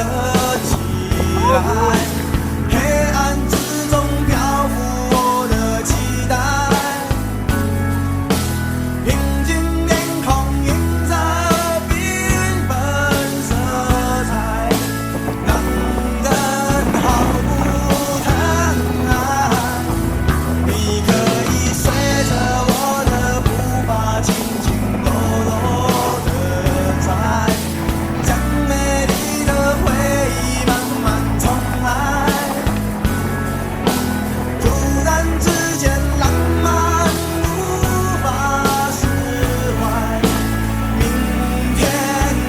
了起来，黑暗之中漂浮我的期待，平静天空映着缤纷色彩，让人毫不疼爱。你可以随着我的步伐轻轻柔柔地踩，将美丽的回忆慢慢重来。突然之间浪漫无法释怀，明天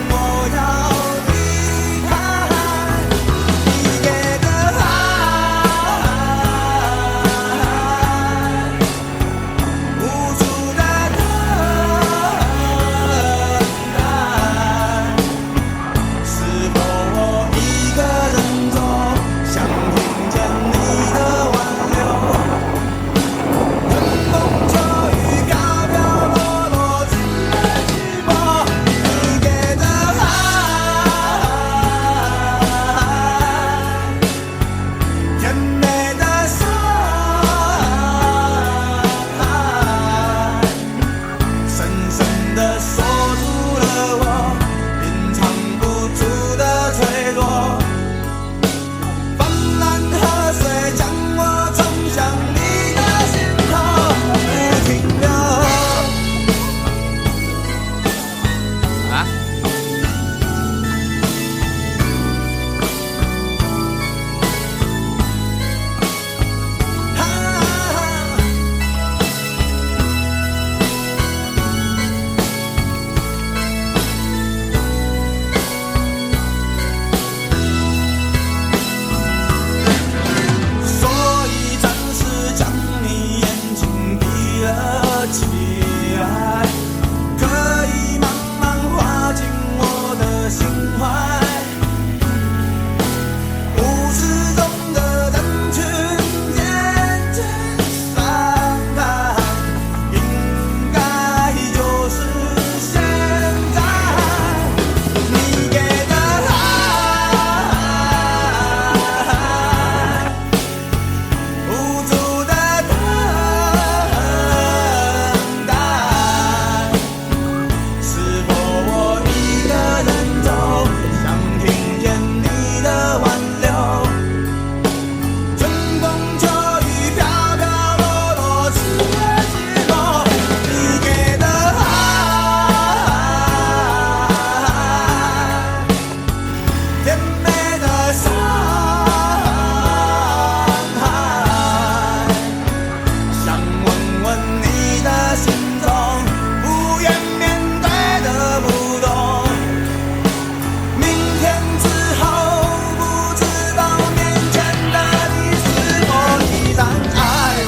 我要离开，你给的爱，无助的等待。是否我一个人走，想听见你的挽留？春风秋雨飘飘落落，只为寂寞。你给的爱，甜美的伤害，深深地锁住了我隐藏不住的脆弱。泛滥河水将我冲向你的心头，不停留。啊！所以暂时将你眼睛闭了起来，可以慢慢滑进我的心怀。舞池中的人群渐渐散开，应该就是现在。你给的爱，无助的等待。是否我一个人走，想听见你的挽留？春风秋雨飘飘落落，只为寂寞。你给的爱，甜美的伤害，想问问你的心中，不愿面对的不懂。明天之后，不知道面前的你是否依然爱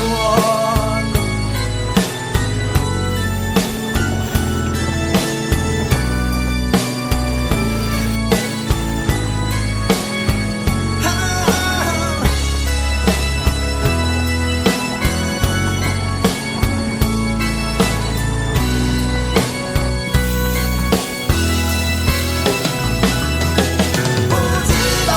我。不知道。